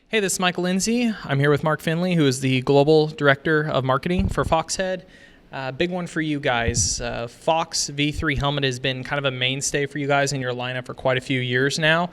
Hey, this is Michael Lindsay. I'm here with Mark Finley, who is the Global Director of Marketing for Foxhead. Big one for you guys. Fox V3 helmet has been kind of a mainstay for you guys in your lineup for quite a few years now.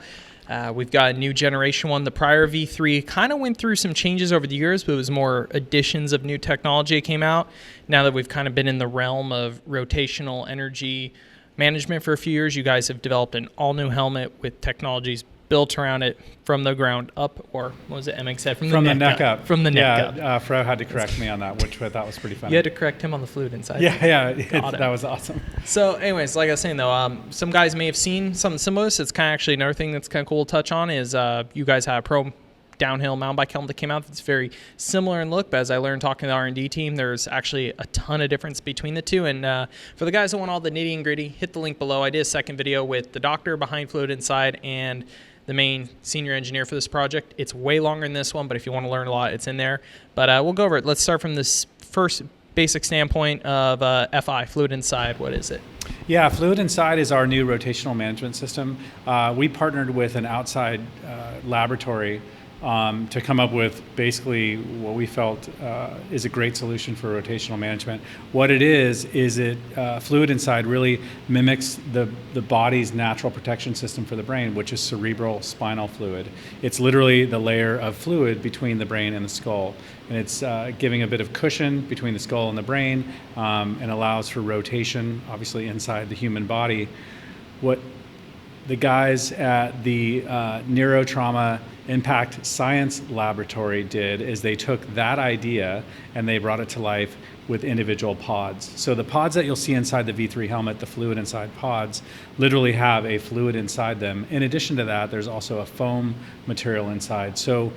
We've got a new generation one. The prior V3 kind of went through some changes over the years, but it was more additions of new technology that came out. Now that we've kind of been in the realm of rotational energy management for a few years, you guys have developed an all-new helmet with technologies built around it from the ground up, or what was it MX said? From the neck up. From the neck up. Yeah, Fro had to correct me on that, which I thought was pretty funny. You had to correct him on the fluid inside. Yeah, that was awesome. So anyways, like I was saying though, some guys may have seen something similar. So it's kind of actually another thing that's kind of cool to touch on is you guys have a pro downhill mountain bike helmet that came out that's very similar in look, but as I learned talking to the R&D team, there's actually a ton of difference between the two. And for the guys that want all the nitty and gritty, hit the link below. I did a second video with the doctor behind Fluid Inside and the main senior engineer for this project. It's way longer than this one, but if you want to learn a lot, it's in there. But we'll go over it. Let's start from this first basic standpoint of FI, Fluid Inside. What is it? Yeah, Fluid Inside is our new rotational management system. We partnered with an outside laboratory to come up with basically what we felt is a great solution for rotational management. What it is it Fluid Inside really mimics the body's natural protection system for the brain, which is cerebral spinal fluid. It's literally the layer of fluid between the brain and the skull. And it's giving a bit of cushion between the skull and the brain and allows for rotation, obviously, inside the human body. What the guys at the Neurotrauma Impact Science Laboratory did is they took that idea and they brought it to life with individual pods. So the pods that you'll see inside the V3 helmet, the Fluid Inside pods, literally have a fluid inside them. In addition to that, there's also a foam material inside. So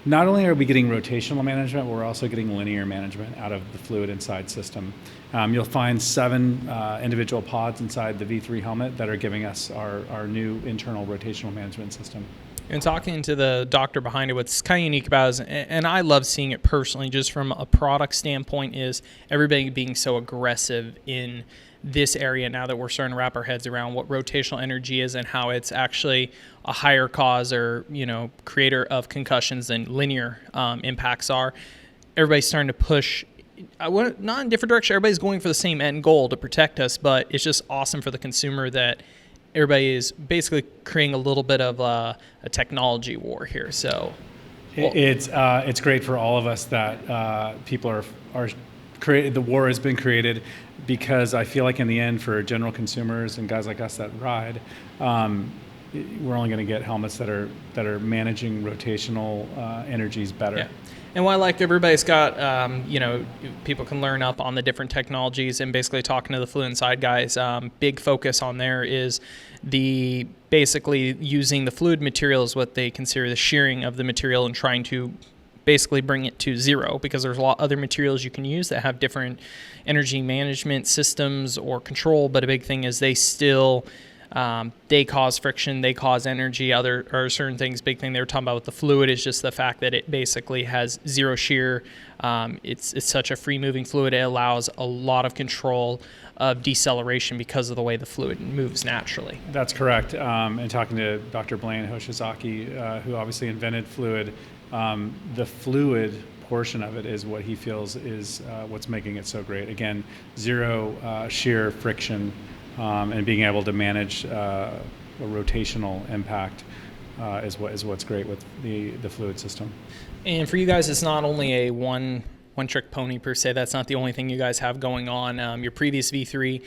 not only are we getting rotational management, but we're also getting linear management out of the Fluid Inside system. You'll find 7 individual pods inside the V3 helmet that are giving us our new internal rotational management system. And talking to the doctor behind it, what's kind of unique about it is, and I love seeing it personally, just from a product standpoint, is everybody being so aggressive in this area now that we're starting to wrap our heads around what rotational energy is and how it's actually a higher cause or, creator of concussions than linear impacts are. Everybody's starting to push, not in different direction, everybody's going for the same end goal to protect us, but it's just awesome for the consumer that everybody is basically creating a little bit of a technology war here. So it's great for all of us that people are created. The war has been created because I feel like in the end, for general consumers and guys like us that ride, we're only going to get helmets that are managing rotational energies better. Yeah. And why everybody's got, people can learn up on the different technologies, and basically talking to the Fluid Inside guys, big focus on there is basically using the fluid material is what they consider the shearing of the material and trying to basically bring it to zero, because there's a lot of other materials you can use that have different energy management systems or control, but a big thing is they still they cause friction, they cause energy, or certain things. Big thing they were talking about with the fluid is just the fact that it basically has zero shear. It's such a free moving fluid. It allows a lot of control of deceleration because of the way the fluid moves naturally. That's correct. And talking to Dr. Blaine Hoshizaki, who obviously invented fluid, the fluid portion of it is what he feels is what's making it so great. Again, zero shear friction. And being able to manage a rotational impact is what's great with the fluid system. And for you guys, it's not only a one-trick pony per se. That's not the only thing you guys have going on. Your previous V3,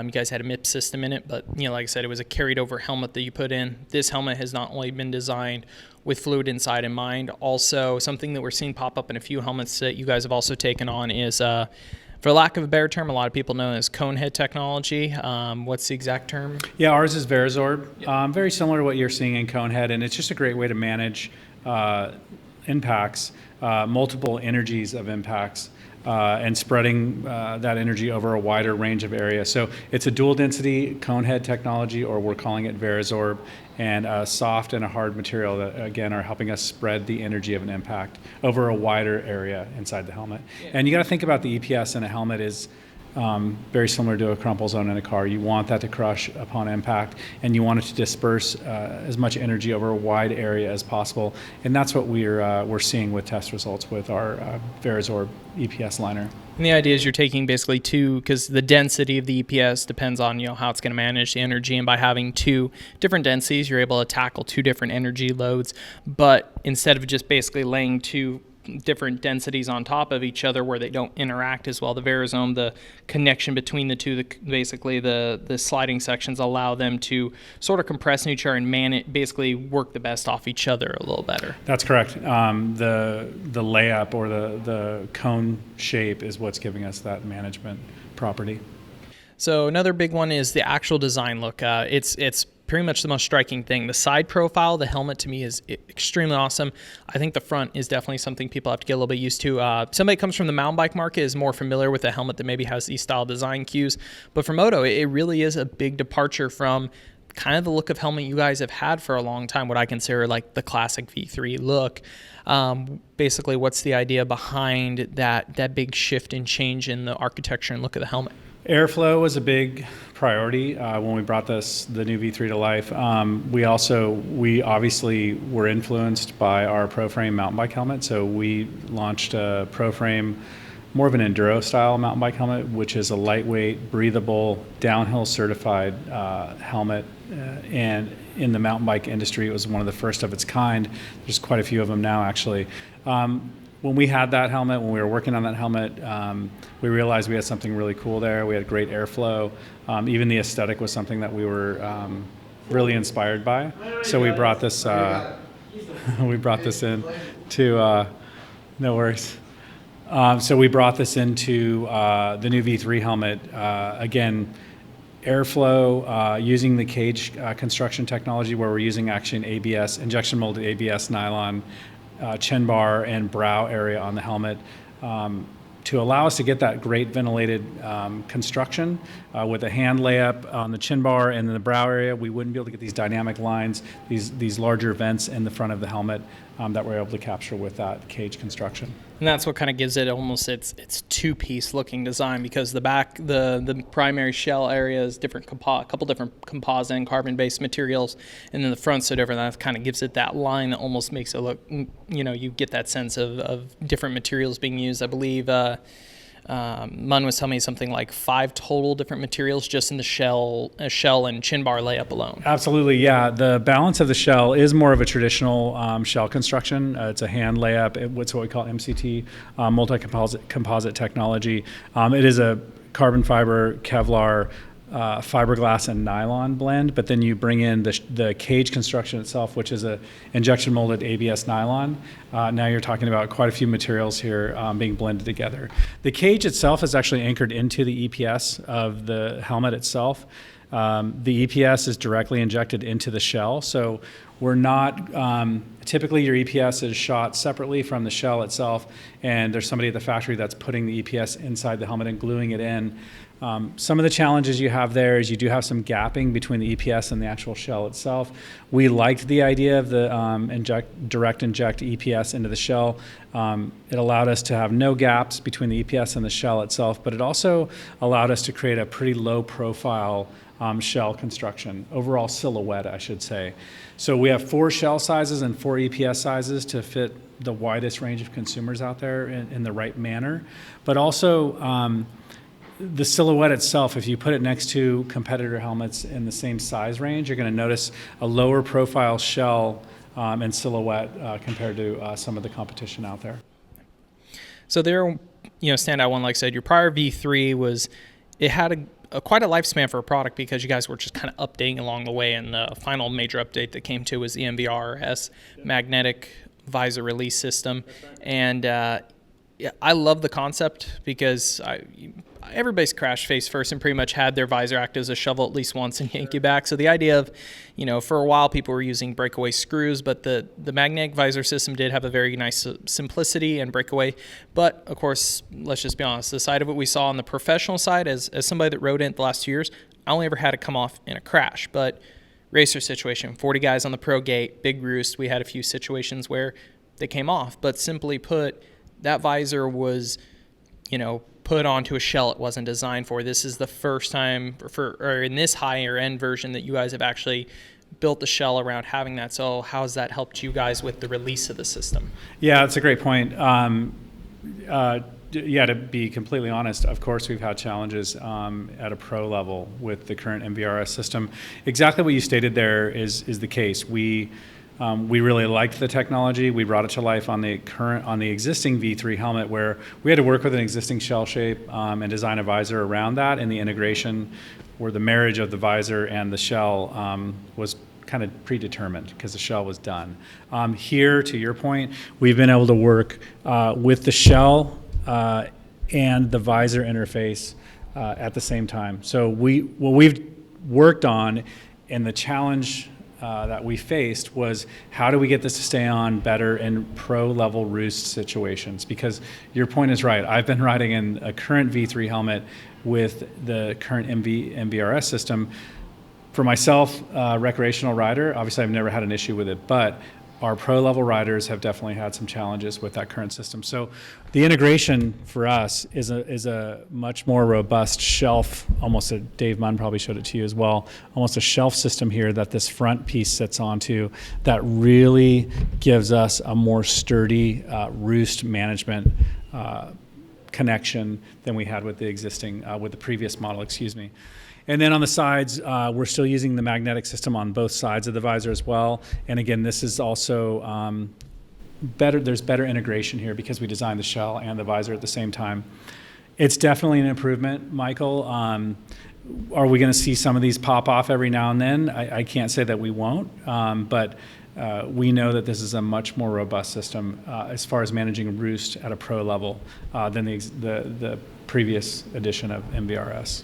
you guys had a MIP system in it, but like I said, it was a carried over helmet that you put in. This helmet has not only been designed with Fluid Inside in mind, also something that we're seeing pop up in a few helmets that you guys have also taken on is for lack of a better term, a lot of people know it as Conehead Technology. What's the exact term? Yeah, ours is Verizorb. Yep. Very similar to what you're seeing in Conehead, and it's just a great way to manage impacts, multiple energies of impacts, and spreading that energy over a wider range of area. So it's a dual density Conehead technology, or we're calling it Verizorb, and a soft and a hard material that, again, are helping us spread the energy of an impact over a wider area inside the helmet. Yeah. And you got to think about the EPS in a helmet is very similar to a crumple zone in a car. You want that to crush upon impact, and you want it to disperse as much energy over a wide area as possible. And that's what we're seeing with test results with our Verazorb EPS liner. And the idea is you're taking basically two, because the density of the EPS depends on how it's going to manage the energy, and by having two different densities, you're able to tackle two different energy loads. But instead of just basically laying two different densities on top of each other where they don't interact as well, the Verazome, the connection between the two, basically the sliding sections allow them to sort of compress in each other and basically work the best off each other a little better. That's correct. The layup or the cone shape is what's giving us that management property. So another big one is the actual design look. It's pretty much the most striking thing. The side profile, the helmet, to me is extremely awesome. I think the front is definitely something people have to get a little bit used to. Somebody who comes from the mountain bike market is more familiar with a helmet that maybe has these style design cues. But for moto, it really is a big departure from kind of the look of helmet you guys have had for a long time, what I consider like the classic V3 look. Basically, what's the idea behind that big shift and change in the architecture and look of the helmet? Airflow was a big priority when we brought the new V3 to life. We obviously were influenced by our ProFrame mountain bike helmet, so we launched a ProFrame, more of an enduro style mountain bike helmet, which is a lightweight, breathable, downhill certified helmet. And in the mountain bike industry, it was one of the first of its kind. There's quite a few of them now, actually. When we had that helmet, when we were working on that helmet, we realized we had something really cool there. We had great airflow. Even the aesthetic was something that we were really inspired by. So we brought this. We brought this in to. No worries. So we brought this into the new V3 helmet. Again, airflow using the cage construction technology, where we're using actually an ABS, injection molded ABS nylon chin bar and brow area on the helmet to allow us to get that great ventilated construction with a hand layup on the chin bar and in the brow area. We wouldn't be able to get these dynamic lines, these larger vents in the front of the helmet that we're able to capture with that cage construction. And that's what kind of gives it almost its two-piece looking design, because the back, the primary shell area is different, couple different composite and carbon-based materials, and then the front's so different. That kind of gives it that line that almost makes it look, you get that sense of different materials being used. I believe Mun was telling me something like 5 total different materials just in the shell and chin bar layup alone. Absolutely, yeah. The balance of the shell is more of a traditional shell construction. It's a hand layup. It's what we call MCT, multi-composite technology. It is a carbon fiber, Kevlar, fiberglass and nylon blend, but then you bring in the cage construction itself, which is a injection molded ABS nylon. Now you're talking about quite a few materials here being blended together. The cage itself is actually anchored into the EPS of the helmet itself. The EPS is directly injected into the shell, so we're not, typically your EPS is shot separately from the shell itself, and there's somebody at the factory that's putting the EPS inside the helmet and gluing it in. Some of the challenges you have there is you do have some gapping between the EPS and the actual shell itself. We liked the idea of the direct inject EPS into the shell. It allowed us to have no gaps between the EPS and the shell itself, but it also allowed us to create a pretty low profile shell construction, overall silhouette, I should say. So we have 4 shell sizes and 4 EPS sizes to fit the widest range of consumers out there in the right manner, but also the silhouette itself, if you put it next to competitor helmets in the same size range, you're going to notice a lower profile shell and silhouette compared to some of the competition out there. So there, standout one, like I said, your prior V3 it had quite a lifespan for a product, because you guys were just kind of updating along the way, and the final major update that came to was the MVRS magnetic visor release system. And I love the concept, because everybody's crashed face first and pretty much had their visor act as a shovel at least once and yank you back. So the idea of, for a while people were using breakaway screws, but the magnetic visor system did have a very nice simplicity and breakaway. But of course, let's just be honest, the side of it we saw on the professional side, as somebody that rode it the last 2 years, I only ever had it come off in a crash. But racer situation, 40 guys on the pro gate, big roost, we had a few situations where they came off. But simply put, that visor was, put onto a shell it wasn't designed for. This is the first time or in this higher end version that you guys have actually built the shell around having that. So how has that helped you guys with the release of the system? Yeah, that's a great point. Yeah, to be completely honest, of course we've had challenges at a pro level with the current MVRS system. Exactly what you stated there is the case. We really liked the technology. We brought it to life on the existing V3 helmet, where we had to work with an existing shell shape and design a visor around that, and the integration, where the marriage of the visor and the shell was kind of predetermined because the shell was done. Here, to your point, we've been able to work with the shell and the visor interface at the same time. So what we've worked on, and the challenge that we faced, was how do we get this to stay on better in pro level roost situations? Because your point is right. I've been riding in a current V3 helmet with the current MVRS system. For myself, recreational rider, obviously I've never had an issue with it, but our pro level riders have definitely had some challenges with that current system. So the integration for us is a much more robust shelf, almost Dave Munn probably showed it to you as well, almost a shelf system here that this front piece sits onto that really gives us a more sturdy roost management connection than we had with the existing, with the previous model, excuse me. And then on the sides, we're still using the magnetic system on both sides of the visor as well. And again, this is also better. There's better integration here because we designed the shell and the visor at the same time. It's definitely an improvement, Michael. Are we going to see some of these pop off every now and then? I can't say that we won't, but we know that this is a much more robust system as far as managing roost at a pro level than the previous edition of MVRS.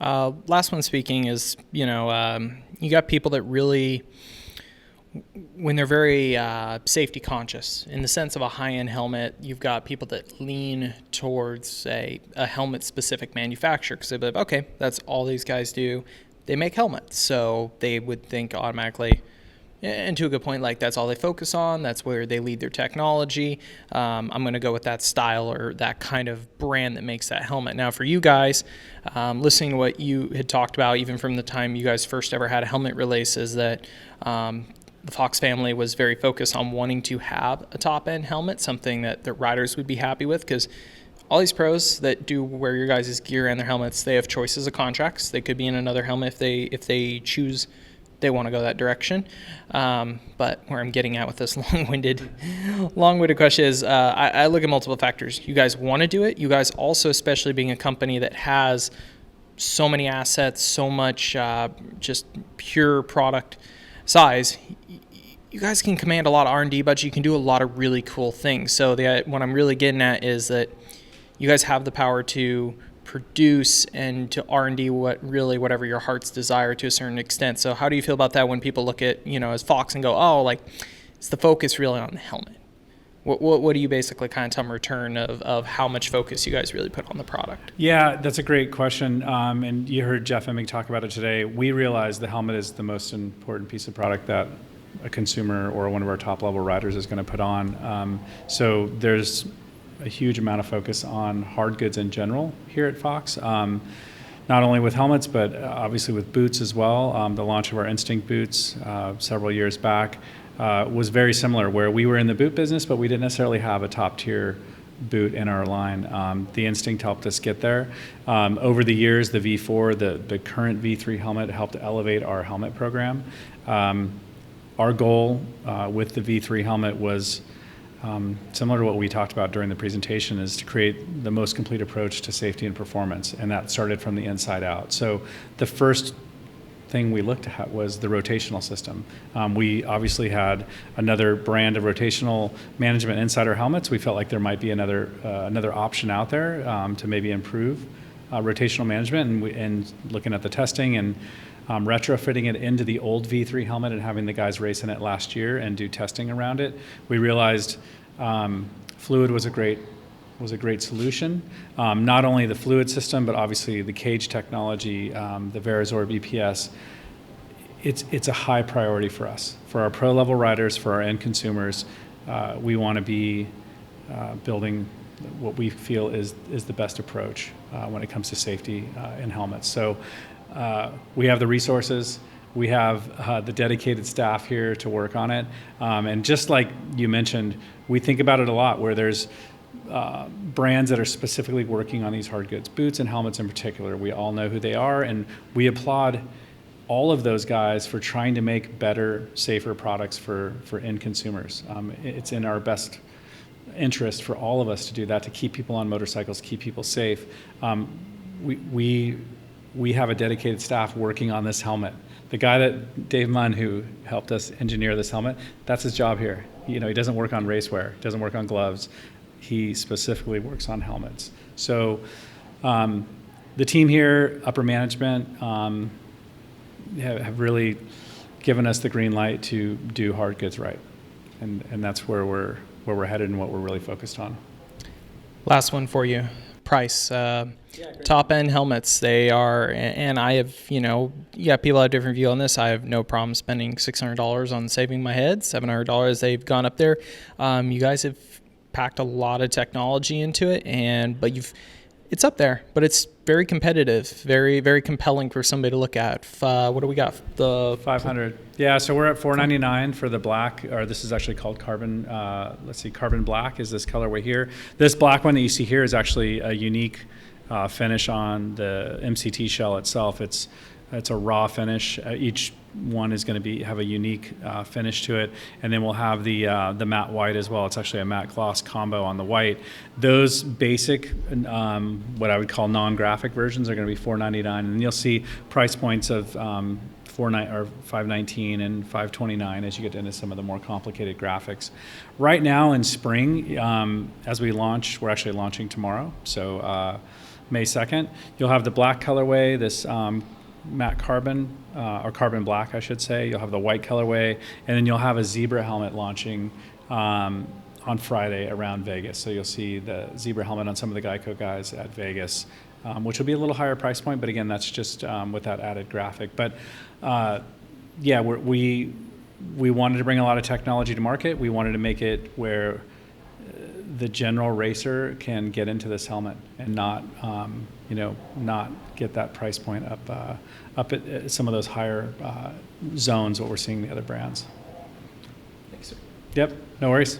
Last one speaking is, you got people that really, when they're very safety conscious, in the sense of a high-end helmet, you've got people that lean towards a helmet-specific manufacturer because they're like, okay, that's all these guys do. They make helmets, so they would think automatically, and to a good point, like that's all they focus on. That's where they lead their technology. I'm going to go with that style or that kind of brand that makes that helmet. Now, for you guys, listening to what you had talked about, even from the time you guys first ever had a helmet release, is that the Fox family was very focused on wanting to have a top-end helmet, something that the riders would be happy with, because all these pros that do wear your guys' gear and their helmets, they have choices of contracts. They could be in another helmet if they choose they want to go that direction. But where I'm getting at with this long-winded question is I look at multiple factors. You guys want to do it. You guys also, especially being a company that has so many assets, so much just pure product size, you guys can command a lot of R&D budget. You can do a lot of really cool things. So what I'm really getting at is that you guys have the power to produce and to R&D whatever your heart's desire to a certain extent. So how do you feel about that when people look at, as Fox and go, oh, like, is the focus really on the helmet? What do you basically kind of tell them in return of how much focus you guys really put on the product? Yeah, that's a great question. And you heard Jeff Emig talk about it today. We realize the helmet is the most important piece of product that a consumer or one of our top level riders is going to put on. So there's a huge amount of focus on hard goods in general here at Fox, not only with helmets, but obviously with boots as well. The launch of our Instinct boots several years back was very similar, where we were in the boot business, but we didn't necessarily have a top tier boot in our line. The Instinct helped us get there. Over the years, the V4, the current V3 helmet, helped elevate our helmet program. Our goal with the V3 helmet was similar to what we talked about during the presentation, is to create the most complete approach to safety and performance, and that started from the inside out. So the first thing we looked at was the rotational system. We obviously had another brand of rotational management inside our helmets. We felt like there might be another option out there to maybe improve rotational management, and looking at the testing and retrofitting it into the old V3 helmet and having the guys race in it last year and do testing around it, we realized fluid was a great solution. Not only the fluid system, but obviously the cage technology, the Verizorb EPS. It's a high priority for us, for our pro level riders, for our end consumers. We want to be building what we feel is the best approach when it comes to safety in helmets. So we have the resources. We have the dedicated staff here to work on it. And just like you mentioned, we think about it a lot where there's brands that are specifically working on these hard goods, boots and helmets in particular. We all know who they are, and we applaud all of those guys for trying to make better, safer products for end consumers. It's in our best interest for all of us to do that, to keep people on motorcycles, keep people safe. We have a dedicated staff working on this helmet. The guy that Dave Munn, who helped us engineer this helmet, that's his job here. He doesn't work on racewear, doesn't work on gloves. He specifically works on helmets. So the team here, upper management, have really given us the green light to do hard goods right, and that's where we're headed and what we're really focused on. Last one for you. Price. Top end helmets, they are, and I have, people have a different view on this. I have no problem spending $600 on saving my head, $700 they've gone up there. You guys have packed a lot of technology into it, but it's up there, but it's very competitive, very, very compelling for somebody to look at. What do we got? The 500. Yeah, so we're at $499 for the black, or this is actually called carbon. Carbon black is this colorway here. This black one that you see here is actually a unique finish on the MCT shell itself. It's a raw finish. Each one is going to have a unique finish to it, and then we'll have the matte white as well. It's actually a matte gloss combo on the white. Those basic, what I would call non-graphic versions, are going to be $499, and you'll see price points of $519 and $529 as you get into some of the more complicated graphics. Right now in spring, as we launch, we're actually launching tomorrow, so May 2nd, you'll have the black colorway, this matte carbon, or carbon black, I should say. You'll have the white colorway, and then you'll have a zebra helmet launching on Friday around Vegas. So you'll see the zebra helmet on some of the Geico guys at Vegas, which will be a little higher price point, but again, that's just with that added graphic. But yeah, we wanted to bring a lot of technology to market. We wanted to make it where the general racer can get into this helmet and not get that price point up at some of those higher zones what we're seeing the other brands. Thanks, sir. Yep, no worries.